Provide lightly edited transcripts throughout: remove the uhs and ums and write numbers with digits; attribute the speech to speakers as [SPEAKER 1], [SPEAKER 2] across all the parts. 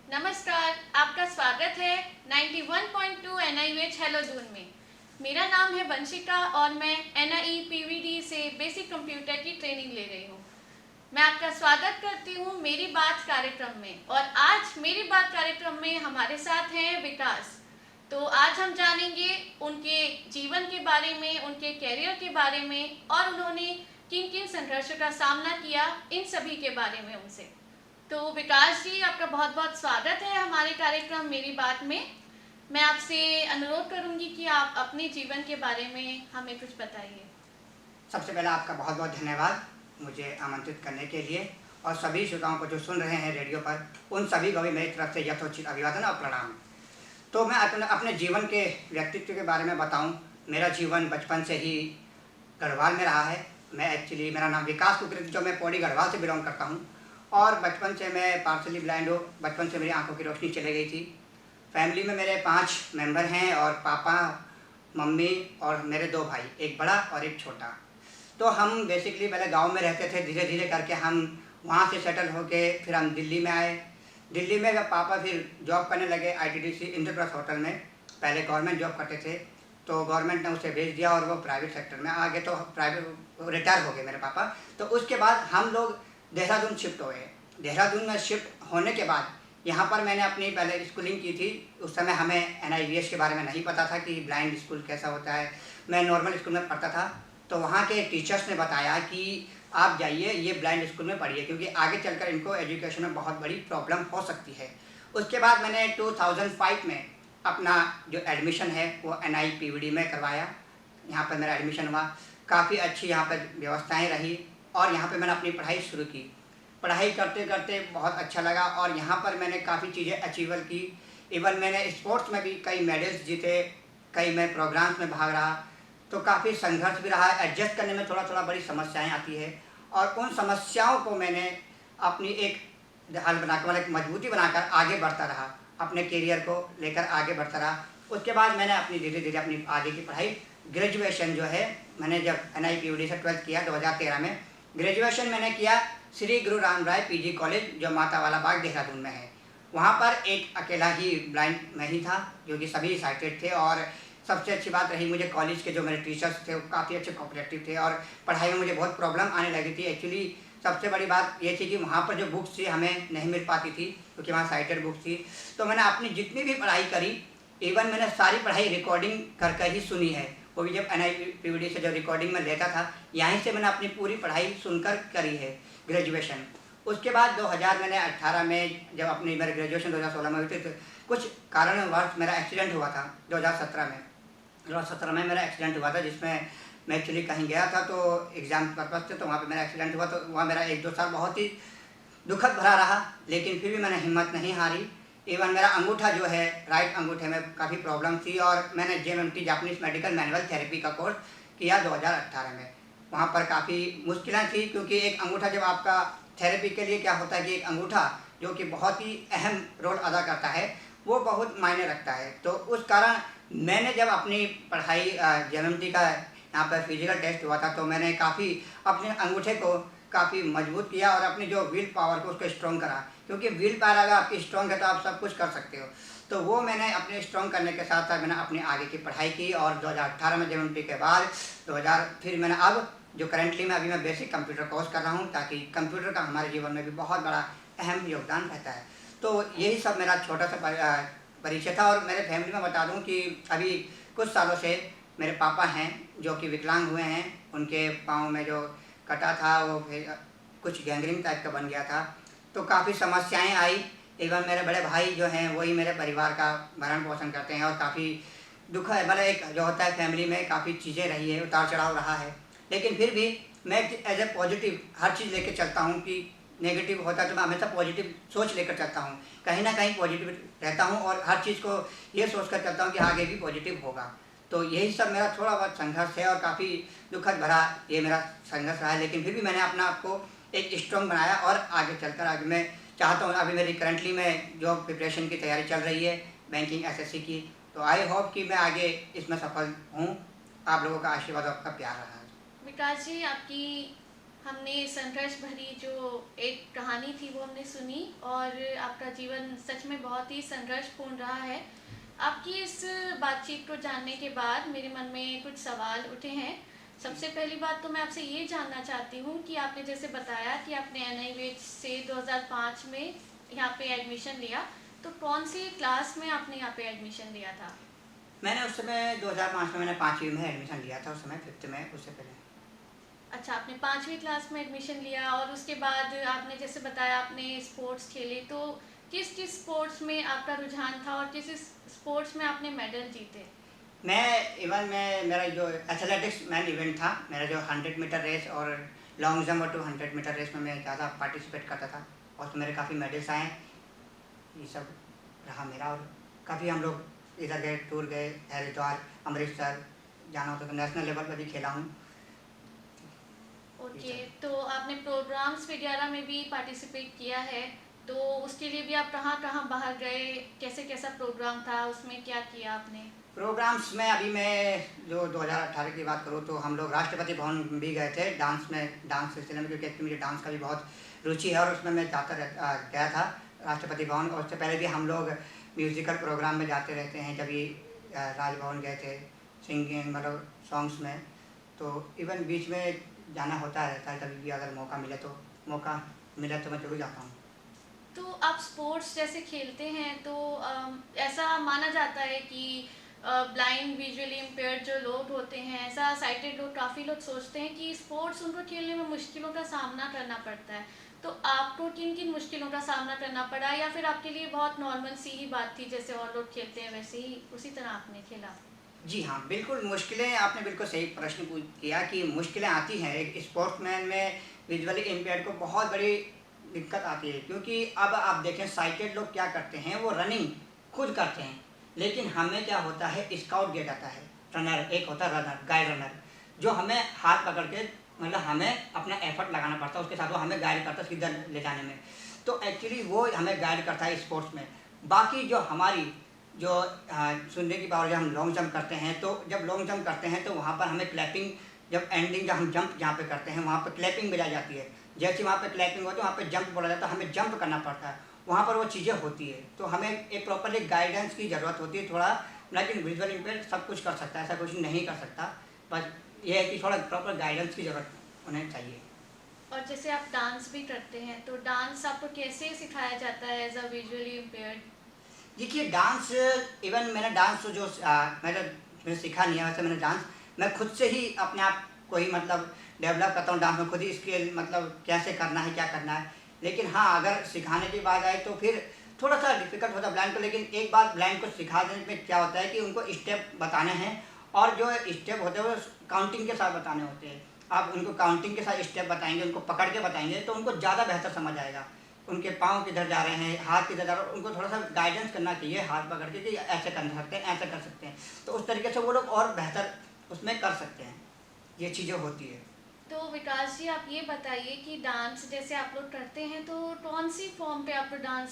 [SPEAKER 1] नमस्कार, आपका स्वागत है 91.2 NIH हेलो जून में। मेरा नाम है वंशिका और मैं NIE PVD से बेसिक कंप्यूटर की ट्रेनिंग ले रही हूँ। मैं आपका स्वागत करती हूँ मेरी बात कार्यक्रम में। और आज मेरी बात कार्यक्रम में हमारे साथ हैं विकास। तो आज हम जानेंगे उनके जीवन के बारे में, उनके कैरियर के बारे में और उन्होंने किन किन संघर्ष का सामना किया, इन सभी के बारे में उनसे। तो विकास जी, आपका बहुत बहुत स्वागत है हमारे कार्यक्रम मेरी बात में। मैं आपसे अनुरोध करूंगी कि आप अपने जीवन के बारे में हमें कुछ बताइए।
[SPEAKER 2] सबसे पहले आपका बहुत बहुत धन्यवाद मुझे आमंत्रित करने के लिए, और सभी श्रोताओं को जो सुन रहे हैं रेडियो पर, उन सभी को भी मेरी तरफ से यथोचित अभिवादन और प्रणाम। तो मैं अपने जीवन के व्यक्तित्व के बारे में बताऊं। मेरा जीवन बचपन से ही गढ़वाल में रहा है। मेरा नाम विकास कुकरेती, जो मैं पौड़ी गढ़वाल से बिलोंग करता हूं। और बचपन से मैं पार्शली ब्लाइंड हूँ। बचपन से मेरी आंखों की रोशनी चली गई थी। फैमिली में मेरे 5 मेंबर हैं, और पापा, मम्मी और मेरे 2 भाई, एक बड़ा और एक छोटा। तो हम बेसिकली पहले गांव में रहते थे। धीरे धीरे करके हम वहाँ से सेटल होके फिर हम दिल्ली में आए। दिल्ली में जब पापा फिर जॉब करने लगे ITDC इंद्रप्रस्थ होटल में। पहले गवर्नमेंट जॉब करते थे, तो गवर्नमेंट ने उसे भेज दिया और वो प्राइवेट सेक्टर में आ गए। तो प्राइवेट रिटायर हो गए मेरे पापा। तो उसके बाद हम लोग देहरादून शिफ्ट हो गए। देहरादून में शिफ्ट होने के बाद यहाँ पर मैंने अपनी पहले स्कूलिंग की थी। उस समय हमें NIVS के बारे में नहीं पता था कि ब्लाइंड स्कूल कैसा होता है। मैं नॉर्मल स्कूल में पढ़ता था। तो वहाँ के टीचर्स ने बताया कि आप जाइए, ये ब्लाइंड स्कूल में पढ़िए, क्योंकि आगे चलकर इनको एजुकेशन में बहुत बड़ी प्रॉब्लम हो सकती है। उसके बाद मैंने 2005 में अपना जो एडमिशन है वो NIE PVD में करवाया। यहाँ पर मेरा एडमिशन हुआ। काफ़ी अच्छी यहाँ पर व्यवस्थाएँ रही, और यहाँ पर मैंने अपनी पढ़ाई शुरू की। पढ़ाई करते करते बहुत अच्छा लगा, और यहाँ पर मैंने काफ़ी चीज़ें अचीवल की। इवन मैंने स्पोर्ट्स में भी कई मेडल्स जीते, कई मैं प्रोग्राम्स में भाग रहा। तो काफ़ी संघर्ष भी रहा। एडजस्ट करने में थोड़ा बड़ी समस्याएं आती है, और उन समस्याओं को मैंने अपनी एक हल बनाकर, मतलब एक मजबूती बनाकर आगे बढ़ता रहा। अपने करियर को लेकर आगे बढ़ता रहा। उसके बाद मैंने अपनी धीरे धीरे अपनी आगे की पढ़ाई, ग्रेजुएशन जो है, मैंने जब NIE PVD से 12th किया 2013 में, ग्रेजुएशन मैंने किया श्री गुरु राम राय PG कॉलेज, जो माता वाला बाग देहरादून में है। वहाँ पर एक अकेला ही ब्लाइंड मैं ही था, जो कि सभी साइटेड थे। और सबसे अच्छी बात रही, मुझे कॉलेज के जो मेरे टीचर्स थे वो काफ़ी अच्छे कोऑपरेटिव थे, और पढ़ाई में मुझे बहुत प्रॉब्लम आने लगी थी। एक्चुअली सबसे बड़ी बात ये थी कि वहाँ पर जो बुक्स थी हमें नहीं मिल पाती थी, क्योंकि वहाँ साइटेड बुक्स थी। तो मैंने अपनी जितनी भी पढ़ाई करी, इवन मैंने सारी पढ़ाई रिकॉर्डिंग करके ही सुनी है। वो भी जब NIE PVD से जो रिकॉर्डिंग में लेता था, यहीं से मैंने अपनी पूरी पढ़ाई सुनकर करी है ग्रेजुएशन। उसके बाद 2018 में जब अपनी मेरे ग्रेजुएशन 2016 में हुई थी, तो कुछ कारणवश मेरा एक्सीडेंट हुआ था। 2017 में मेरा एक्सीडेंट हुआ था, जिसमें मैं एक्चुअली कहीं गया था तो एग्ज़ाम पर्पज़ से, तो वहाँ पे मेरा एक्सीडेंट हुआ। तो वहाँ मेरा 1-2 साल बहुत ही दुखद भरा रहा, लेकिन फिर भी मैंने हिम्मत नहीं हारी। इवन मेरा अंगूठा जो है, राइट अंगूठे में काफ़ी प्रॉब्लम थी, और मैंने JMMT Japanese medical manual therapy का कोर्स किया 2018 में। वहाँ पर काफ़ी मुश्किलें थी, क्योंकि एक अंगूठा जब आपका थेरेपी के लिए क्या होता है कि एक अंगूठा जो कि बहुत ही अहम रोल अदा करता है, वो बहुत मायने रखता है। तो उस कारण मैंने जब अपनी पढ़ाई JMMT का यहाँ पर फिजिकल टेस्ट हुआ था, तो मैंने काफ़ी अपने अंगूठे को काफ़ी मजबूत किया, और अपनी जो विल पावर को उसको स्ट्रॉन्ग करा, क्योंकि विल पावर अगर आपकी स्ट्रॉन्ग है तो आप सब कुछ कर सकते हो। तो वो मैंने अपने स्ट्रॉन्ग करने के साथ साथ मैंने अपनी आगे की पढ़ाई की, और 2018 में JMMT के बाद फिर मैंने अब जो करंटली मैं अभी बेसिक कंप्यूटर कोर्स कर रहा हूँ, ताकि कंप्यूटर का हमारे जीवन में भी बहुत बड़ा अहम योगदान रहता है। तो यही सब मेरा छोटा सा परिचय था। और मेरे फैमिली में बता दूँ कि अभी कुछ सालों से मेरे पापा हैं जो कि विकलांग हुए हैं। उनके पाँव में जो कटा था वो कुछ गैंग्रीन टाइप का बन गया था, तो काफ़ी समस्याएँ आई। एवं मेरे बड़े भाई जो हैं वही मेरे परिवार का भरण पोषण करते हैं, और काफ़ी दुख है। मतलब एक जो होता है फैमिली में काफ़ी चीज़ें रही है, उतार चढ़ाव रहा है, लेकिन फिर भी मैं एज ए पॉजिटिव हर चीज़ लेकर चलता हूँ। कि नेगेटिव होता है तो मैं हमेशा पॉजिटिव सोच लेकर चलता हूँ, कहीं ना कहीं पॉजिटिव रहता हूँ, और हर चीज़ को ये सोच कर चलता हूँ कि आगे भी पॉजिटिव होगा। तो यही सब मेरा थोड़ा बहुत संघर्ष है, और काफ़ी दुखद भरा ये मेरा संघर्ष रहा है, लेकिन फिर भी मैंने अपना आपको एक स्ट्रॉन्ग बनाया, और आगे चलकर आगे मैं चाहता हूँ। अभी मेरी करंटली में जॉब प्रिपरेशन की तैयारी चल रही है, बैंकिंग SSC की। तो आई होप कि मैं आगे इसमें सफल हूँ। आप लोगों का आशीर्वाद, आपका प्यार रहा है।
[SPEAKER 1] विकास जी, आपकी हमने संघर्ष भरी जो एक कहानी थी वो हमने सुनी और आपका जीवन सच में बहुत ही संघर्षपूर्ण रहा है। आपकी इस बातचीत को जानने के बाद मेरे मन में कुछ सवाल उठे हैं। सबसे पहली बात तो मैं आपसे ये जानना चाहती हूँ कि आपने जैसे बताया कि आपने NIVH से 2005 में यहाँ पे एडमिशन लिया, तो कौन सी क्लास में आपने यहाँ पे एडमिशन लिया था?
[SPEAKER 2] मैंने उस समय 2005 में मैंने 5वीं में एडमिशन लिया था, उस समय 5th में, उससे पहले।
[SPEAKER 1] अच्छा, आपने 5वीं क्लास में एडमिशन लिया और उसके बाद आपने जैसे बताया आपने स्पोर्ट्स खेले, तो किस किस स्पोर्ट्स में आपका रुझान था और किस स्पोर्ट्स में आपने मेडल जीते?
[SPEAKER 2] मैं मेरा जो एथलेटिक्स मैन इवेंट था, मेरा जो 100 मीटर रेस और लॉन्ग जंप और 200 मीटर रेस में मैं ज़्यादा पार्टिसिपेट करता था और उसमें मेरे काफ़ी मेडल्स आए। ये सब रहा मेरा। और काफ़ी हम लोग इधर गए, टूर गए, हरिद्वार, अमृतसर जाना होता तो नेशनल लेवल पर भी खेला हूँ।
[SPEAKER 1] ओके, तो आपने प्रोग्राम्स वगैरह में भी पार्टिसिपेट किया है, तो उसके लिए भी आप कहाँ कहाँ बाहर गए, कैसे कैसा प्रोग्राम था, उसमें क्या किया आपने?
[SPEAKER 2] प्रोग्राम्स में अभी मैं जो 2018 की बात करूँ तो हम लोग राष्ट्रपति भवन भी गए थे डांस सिलसिले में, क्योंकि मुझे डांस का भी बहुत रुचि है और उसमें मैं गया था राष्ट्रपति भवन। और उससे पहले भी हम लोग म्यूज़िकल प्रोग्राम में जाते रहते हैं, जब भी राजभवन गए थे सिंगिंग मतलब सॉन्ग्स में। तो इवन बीच में जाना होता रहता है, कभी भी अगर मौका मिले तो मैं जरूर जाता हूँ।
[SPEAKER 1] तो आप स्पोर्ट्स जैसे खेलते हैं तो ऐसा माना जाता है कि ब्लाइंड विजुअली इम्पेयर्ड जो लोग होते हैं, ऐसा साइटेड लोग, काफ़ी लोग सोचते हैं कि स्पोर्ट्स उनको खेलने में मुश्किलों का सामना करना पड़ता है। तो आपको किन किन मुश्किलों का सामना करना पड़ा, या फिर आपके लिए बहुत नॉर्मल सी ही बात थी, जैसे और लोग खेलते हैं वैसे ही उसी तरह आपने खेला?
[SPEAKER 2] जी हाँ, बिल्कुल मुश्किलें, आपने बिल्कुल सही प्रश्न किया कि मुश्किलें आती हैं। एक स्पोर्ट्समैन में विजुअली इम्पेयर्ड को बहुत बड़ी दिक्कत आती है, क्योंकि अब आप देखें साइटेड लोग क्या करते हैं, वो रनिंग खुद करते हैं, लेकिन हमें क्या होता है, स्काउट दिया जाता है, रनर, एक होता है रनर, गाइड रनर, जो हमें हाथ पकड़ के मतलब हमें अपना एफर्ट लगाना पड़ता है, उसके साथ वो हमें गाइड करता है किधर ले जाने में। तो एक्चुअली वो हमें गाइड करता है स्पोर्ट्स में। बाकी जो हमारी जो सुनने की पावर, जब हम लॉन्ग जंप करते हैं तो जब लॉन्ग जंप करते हैं तो वहाँ पर हमें क्लैपिंग, जब एंडिंग जब हम जंप जहाँ पे करते हैं वहाँ पर क्लैपिंग बजाई जाती है। जैसे वहाँ पे क्लैपिंग होती है वहाँ पे जंप बोला जाता है, हमें जंप करना पड़ता है, वहाँ पर वो चीज़ें होती है। तो हमें एक प्रॉपरली गाइडेंस की ज़रूरत होती है थोड़ा। लेकिन विजुअल इम्पेयर्ड सब कुछ कर सकता है, ऐसा कुछ नहीं कर सकता, बस ये है कि थोड़ा प्रॉपर गाइडेंस की ज़रूरत उन्हें चाहिए।
[SPEAKER 1] और जैसे आप डांस भी करते हैं, तो डांस आपको कैसे सिखाया जाता है एज अ विजुअली इम्पेयर्ड?
[SPEAKER 2] देखिए डांस, इवन मैंने डांस जो मैंने सीखा नहीं है, वैसे मैंने डांस मैं खुद से ही अपने आप को ही मतलब डेवलप करता हूँ। डांस में खुद ही स्किल मतलब कैसे करना है, क्या करना है। लेकिन हाँ, अगर सिखाने की बात आए तो फिर थोड़ा सा डिफिकल्ट होता है ब्लाइंड को। लेकिन एक बात ब्लाइंड को सिखा देने में क्या होता है कि उनको स्टेप बताने हैं, और जो स्टेप होते हैं वो काउंटिंग के साथ बताने होते हैं। आप उनको काउंटिंग के साथ स्टेप बताएंगे, उनको पकड़ के बताएंगे तो उनको ज़्यादा बेहतर समझ आएगा। उनके पाँव किधर जा रहे हैं, हाथ किधर जा रहे हैं, उनको थोड़ा सा गाइडेंस करना चाहिए हाथ पकड़ के कि ऐसे कर सकते हैं, ऐसे कर सकते हैं। तो उस तरीके से वो लोग और बेहतर उसमें कर सकते हैं, ये चीज़ें होती है।
[SPEAKER 1] तो विकास जी, आप ये बताइए कि डांस जैसे आप लोग करते हैं तो कौन सी फॉर्म पे आपको डांस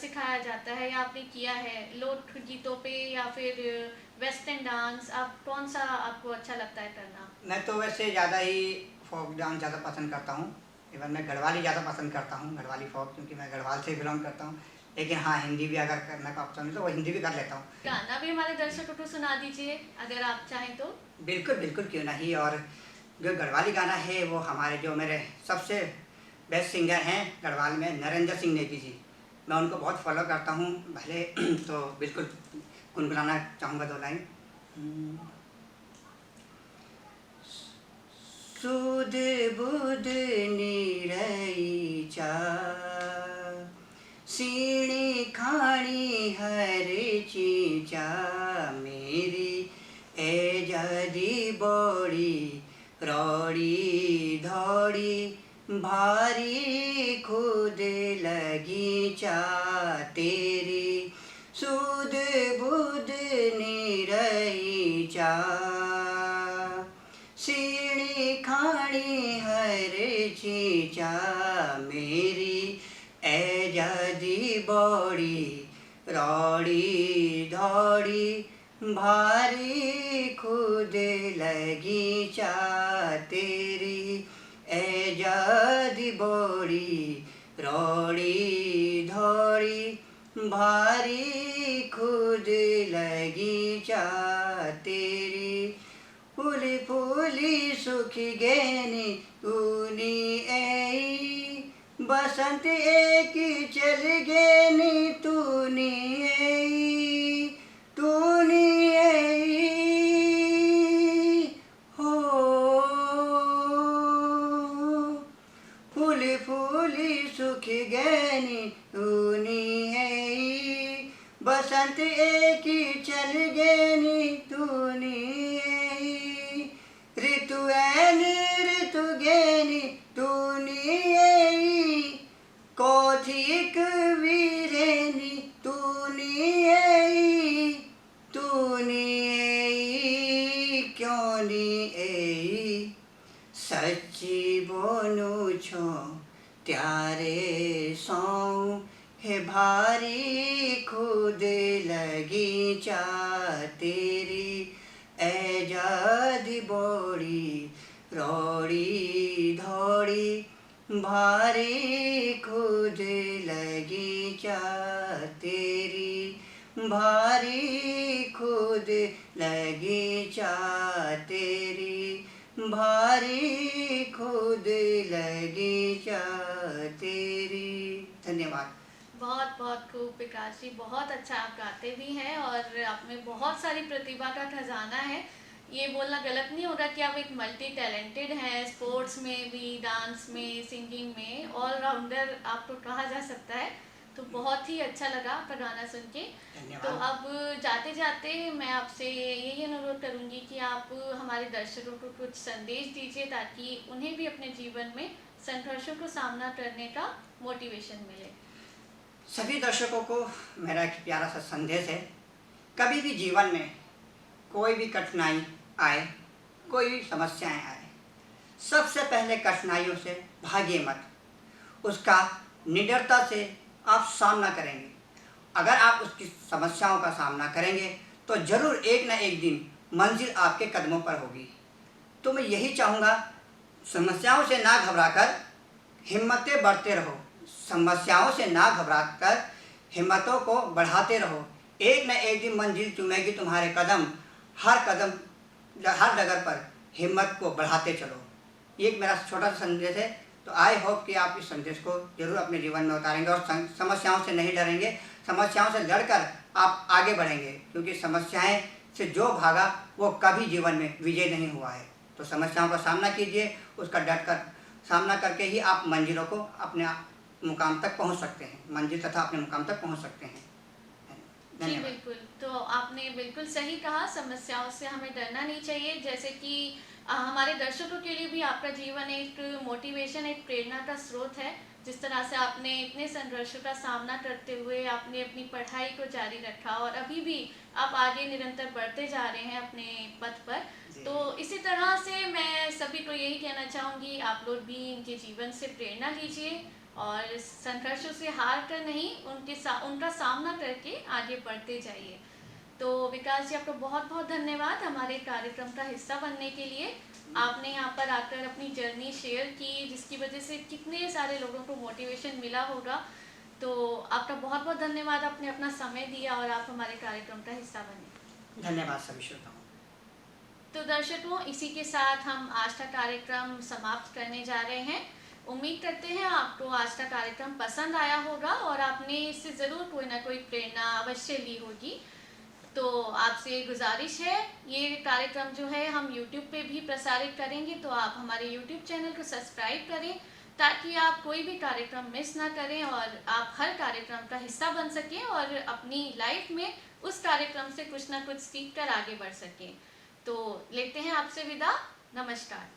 [SPEAKER 1] सिखाया जाता है या आपने किया है, लोक गीतों पे या फिर वेस्टर्न डांस, आप कौन सा आपको अच्छा लगता है करना?
[SPEAKER 2] मैं तो वैसे ज़्यादा ही फोक डांस ज़्यादा पसंद करता हूँ। इवन मैं गढ़वाली ज़्यादा पसंद करता हूँ, गढ़वाली फोक, क्योंकि मैं गढ़वाल से बिलोंग करता हूँ। लेकिन हाँ, हिंदी भी अगर करने का ऑप्शन है तो वो हिंदी भी कर लेता हूँ।
[SPEAKER 1] गाना भी हमारे दर्शकों को सुना दीजिए अगर आप चाहें तो।
[SPEAKER 2] बिल्कुल बिल्कुल, क्यों नहीं। और जो गढ़वाली गाना है वो हमारे जो मेरे सबसे बेस्ट सिंगर हैं गढ़वाल में, नरेंद्र सिंह नेगी जी, मैं उनको बहुत फॉलो करता हूँ। भले तो बिल्कुल गुनगुनाना चाहूँगा 2 लाइन। सुध बुध निरईचा, सीणी खाणी हर चीचा, मेरी ए जदी बड़ी रौड़ी धौड़ी, भारी खुद लगी चा तेरी, सुध बुध निरई चा, सीणी खाणी हर चीचा, मेरी ए जदी बड़ी रौड़ी धौड़ी, भारी खुद लगी चा तेरी, ए जदि बड़ी रोड़ी धोड़ी भारी खुद लगी चा तेरी फूली फूली सुखी गेनी ऊनी ऐ बसंत एक चल गेनी तूनी ऐ तूनी ऐ हो फूली फूली सुखी गेनी ऊनी ऐ बसंत एक चल गेनी तूनी ऐ ऋतु ऐन ऋतु गेनी तूनी ऐ कौथिक वीरेनी तूनी ऐ तूनी ऐ क्योंनी ऐ सच्ची बोनु छो त्यारे सौ हे भारी खुद लगी चा तेरी ए जदि बड़ी रोड़ी धोड़ी भारी खुद लगी चा तेरी भारी खुद लगी चा तेरी भारी खुद लगी चा तेरी। धन्यवाद।
[SPEAKER 1] बहुत बहुत खूब विकास जी, बहुत अच्छा आप गाते भी हैं और आप में बहुत सारी प्रतिभा का खजाना है। ये बोलना गलत नहीं होगा कि आप एक मल्टी टैलेंटेड हैं, स्पोर्ट्स में भी, डांस में, सिंगिंग में, ऑलराउंडर आपको कहा जा सकता है। तो बहुत ही अच्छा लगा आपका गाना सुन के। तो अब जाते जाते मैं आपसे यही अनुरोध करूंगी कि आप हमारे दर्शकों को कुछ संदेश दीजिए ताकि उन्हें भी अपने जीवन में संघर्षों को सामना करने का मोटिवेशन मिले।
[SPEAKER 2] सभी दर्शकों को मेरा एक प्यारा सा संदेश है, कभी भी जीवन में कोई भी कठिनाई आए, कोई भी समस्याएं आए, सबसे पहले कठिनाइयों से भागिए मत, उसका निडरता से आप सामना करेंगे। अगर आप उसकी समस्याओं का सामना करेंगे तो ज़रूर एक ना एक दिन मंजिल आपके कदमों पर होगी। तो मैं यही चाहूँगा, समस्याओं से ना घबराकर हिम्मतें बढ़ते रहो, समस्याओं से ना घबराकर हिम्मतों को बढ़ाते रहो। एक न एक दिन मंजिल चूमेगी तुम्हारे कदम, हर कदम हर डगर पर हिम्मत को बढ़ाते चलो। ये एक मेरा छोटा सा संदेश है। तो आई होप कि आप इस संदेश को जरूर अपने जीवन में उतारेंगे और समस्याओं से नहीं डरेंगे, समस्याओं से लड़कर आप आगे बढ़ेंगे, क्योंकि समस्याएं से जो भागा वो कभी जीवन में विजय नहीं हुआ है। तो समस्याओं का सामना कीजिए, उसका डटकर सामना करके ही आप मंजिलों को अपने मुकाम तक पहुंच सकते हैं, मंजिल तथा अपने मुकाम तक पहुंच सकते हैं।
[SPEAKER 1] जी बिल्कुल, तो आपने बिल्कुल सही कहा, समस्याओं से हमें डरना नहीं चाहिए। जैसे कि हमारे दर्शकों के लिए भी आपका जीवन एक मोटिवेशन, एक प्रेरणा का स्रोत है। जिस तरह से आपने इतने संघर्षों का सामना करते हुए आपने अपनी पढ़ाई को जारी रखा और अभी भी आप आगे निरंतर बढ़ते जा रहे हैं अपने पथ पर। तो इसी तरह से मैं सभी को यही कहना चाहूँगी, आप लोग भी इनके जीवन से प्रेरणा लीजिए और संघर्षों से हार कर नहीं, उनका सामना करके आगे बढ़ते जाइए। तो विकास जी, आपका बहुत बहुत धन्यवाद हमारे कार्यक्रम का हिस्सा बनने के लिए। आपने यहाँ पर आकर अपनी जर्नी शेयर की, जिसकी वजह से कितने सारे लोगों को मोटिवेशन मिला होगा। तो आपका बहुत बहुत धन्यवाद, आपने अपना समय दिया और आप हमारे कार्यक्रम का हिस्सा बने।
[SPEAKER 2] धन्यवाद सभी श्रोताओं।
[SPEAKER 1] तो दर्शकों, इसी के साथ हम आज का कार्यक्रम समाप्त करने जा रहे हैं। उम्मीद करते हैं आपको आज का कार्यक्रम पसंद आया होगा और आपने इससे ज़रूर कोई ना कोई प्रेरणा अवश्य ली होगी। तो आपसे गुजारिश है, ये कार्यक्रम जो है हम YouTube पे भी प्रसारित करेंगे, तो आप हमारे YouTube चैनल को सब्सक्राइब करें ताकि आप कोई भी कार्यक्रम मिस ना करें और आप हर कार्यक्रम का हिस्सा बन सकें और अपनी लाइफ में उस कार्यक्रम से कुछ ना कुछ सीख कर आगे बढ़ सकें। तो लेते हैं आपसे विदा। नमस्कार।